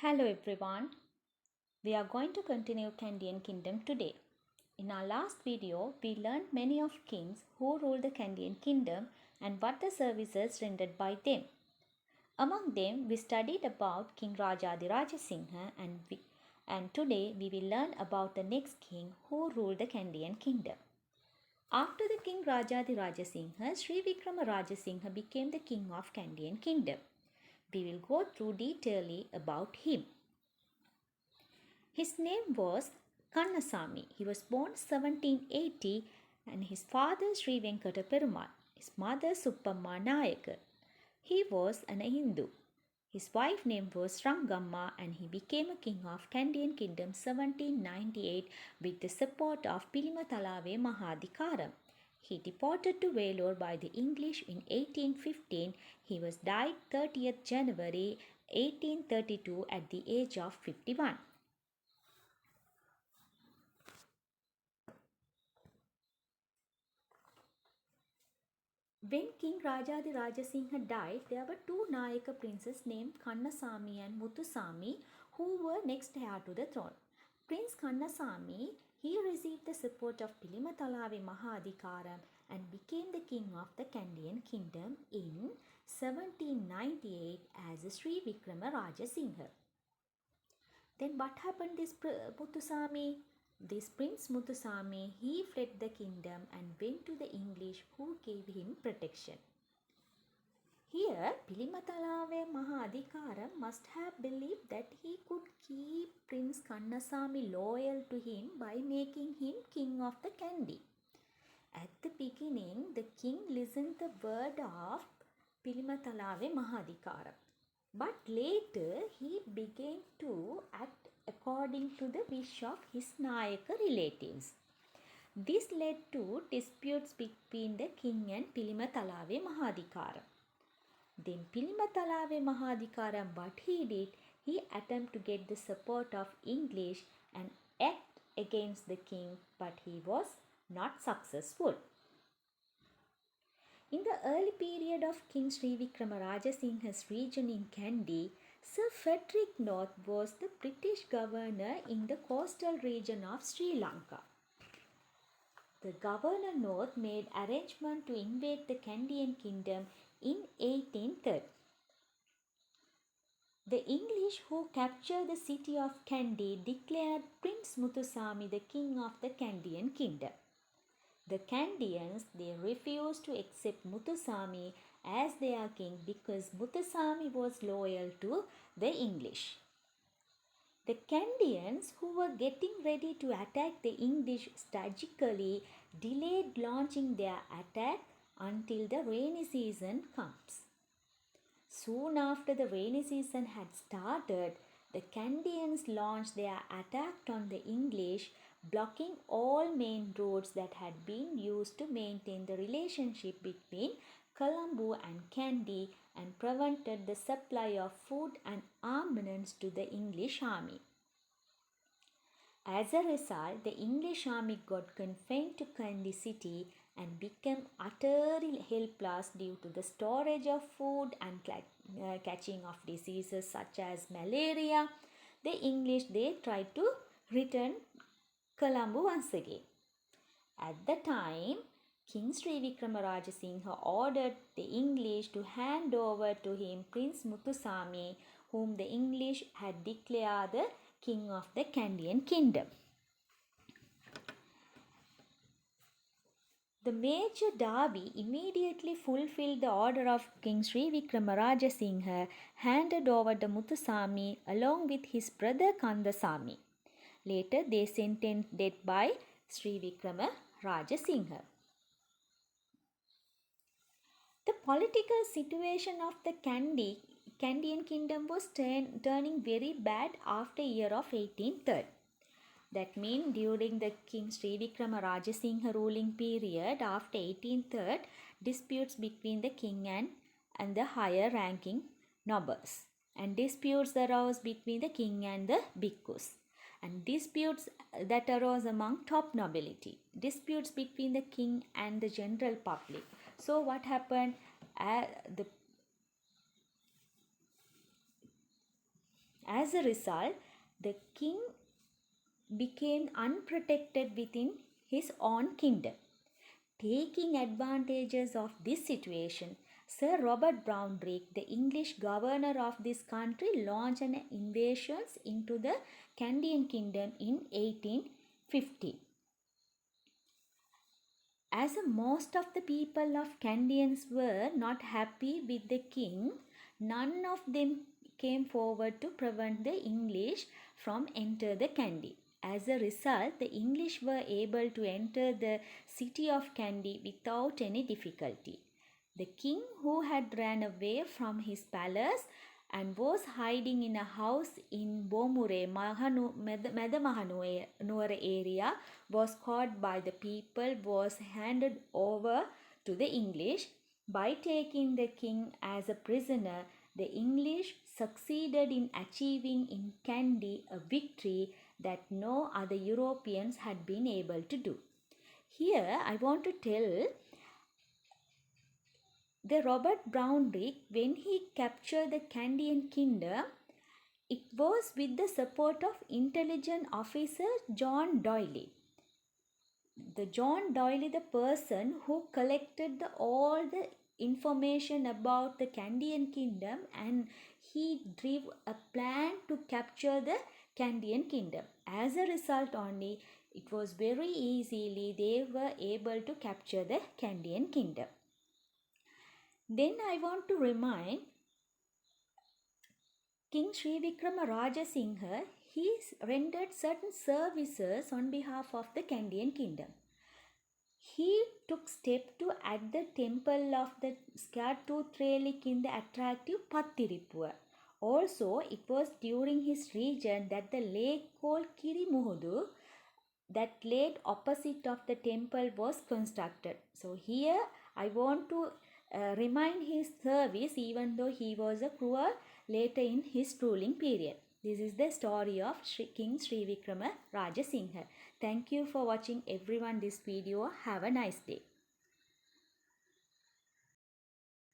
Hello everyone. We are going to continue Kandyan Kingdom today. In our last video, we learned many of kings who ruled the Kandyan Kingdom and what the services rendered by them. Among them, we studied about King Rajadiraja Singha and today we will learn about the next king who ruled the Kandyan Kingdom. After the King Rajadiraja Singha, Sri Vikrama Raja Singha became the king of Kandyan Kingdom. We will go through detailedly about him. His name was Kannasamy. He was born 1780 and his father Sri Venkata Perumal, his mother Suppamma Nayakar. He was an Hindu. His wife name was Rangamma and he became a king of Kandyan Kingdom 1798 with the support of Pilimatalave Mahadikaram. He deported to Vellore by the English in 1815. He was died 30th January 1832 at the age of 51. When King Rajadiraja Singha died, there were two Nayaka princes named Kannasamy and Muthusamy who were next heir to the throne. Prince Kannasamy, he received the support of Pilimatalave Mahadikaram and became the king of the Kandyan Kingdom in 1798 as Sri Vikrama Raja Singha. Then what happened this Muthusamy? This Prince Muthusamy, he fled the kingdom and went to the English who gave him protection. Here, Pilimatalave Mahadikaram must have believed that he could keep Prince Kannasamy loyal to him by making him king of the Kandy. At the beginning, the king listened the word of Pilimatalave Mahadikaram. But later he began to act according to the wish of his Nayaka relatives. This led to disputes between the king and Pilimatalave Mahadikaram. Then Pilimatalave Mahadikaram, what he did, he attempted to get the support of English and act against the king, but he was not successful. In the early period of King Sri Vikrama Raja Singha's region in Kandy, Sir Frederick North was the British governor in the coastal region of Sri Lanka. The Governor North made arrangement to invade the Kandyan Kingdom in 1830. The English who captured the city of Kandy declared Prince Muthusamy the king of the Kandyan Kingdom. The Kandians, they refused to accept Muthusamy as their king because Muthusamy was loyal to the English. The Kandians, who were getting ready to attack the English strategically, delayed launching their attack until the rainy season comes. Soon after the rainy season had started, the Kandians launched their attack on the English, blocking all main roads that had been used to maintain the relationship between Colombo and Kandy and prevented the supply of food and armaments to the English army. As a result, the English army got confined to Kandy city and became utterly helpless due to the storage of food and catching of diseases such as malaria. The English, they tried to return Colombo once again. At the time, King Sri Vikrama Raja Singha ordered the English to hand over to him Prince Muthusamy, whom the English had declared the king of the Kandyan Kingdom. The Major Darby immediately fulfilled the order of King Sri Vikrama Raja Singha, handed over the Muthusamy along with his brother Kandasamy. Later, they sentenced death by Sri Vikrama Raja Singha. The political situation of the Kandyan Kingdom was turning very bad after year of 1830. That means during the King Sri Vikrama Raja Singha ruling period after 1830, disputes between the king and the higher ranking nobles, and disputes arose between the king and the bhikkhus, and disputes that arose among top nobility, disputes between the king and the general public. So what happened? As a result, the king became unprotected within his own kingdom. Taking advantages of this situation, Sir Robert Brownrigg, the English governor of this country, launched an invasion into the Candian kingdom in 1850. As most of the people of Candians were not happy with the king, none of them came forward to prevent the English from enter the Kandy. As a result, the English were able to enter the city of Kandy without any difficulty. The king, who had ran away from his palace and was hiding in a house in Bomure, Medamahanuwara area, was caught by the people, was handed over to the English. By taking the king as a prisoner, the English succeeded in achieving in Kandy a victory that no other Europeans had been able to do. Here I want to tell the Robert Brownrigg, when he captured the Candian kingdom, it was with the support of intelligent officer John Doyle. The John Doyle, the person who collected all the information about the Candian kingdom, and he drew a plan to capture the Candian kingdom. As a result only, it was very easily they were able to capture the Candian kingdom. Then I want to remind King Sri Vikrama Rajasingha, he rendered certain services on behalf of the Candian kingdom. He took step to add the temple of the scared tooth relic in the attractive Pattirippuwa. Also, it was during his reign that the lake called Kirimuhudu, that lake opposite of the temple, was constructed. So here I want to remind his service, even though he was a cruel later in his ruling period. This is the story of King Sri Vikrama Rajasingha. Thank you for watching everyone this video. Have a nice day.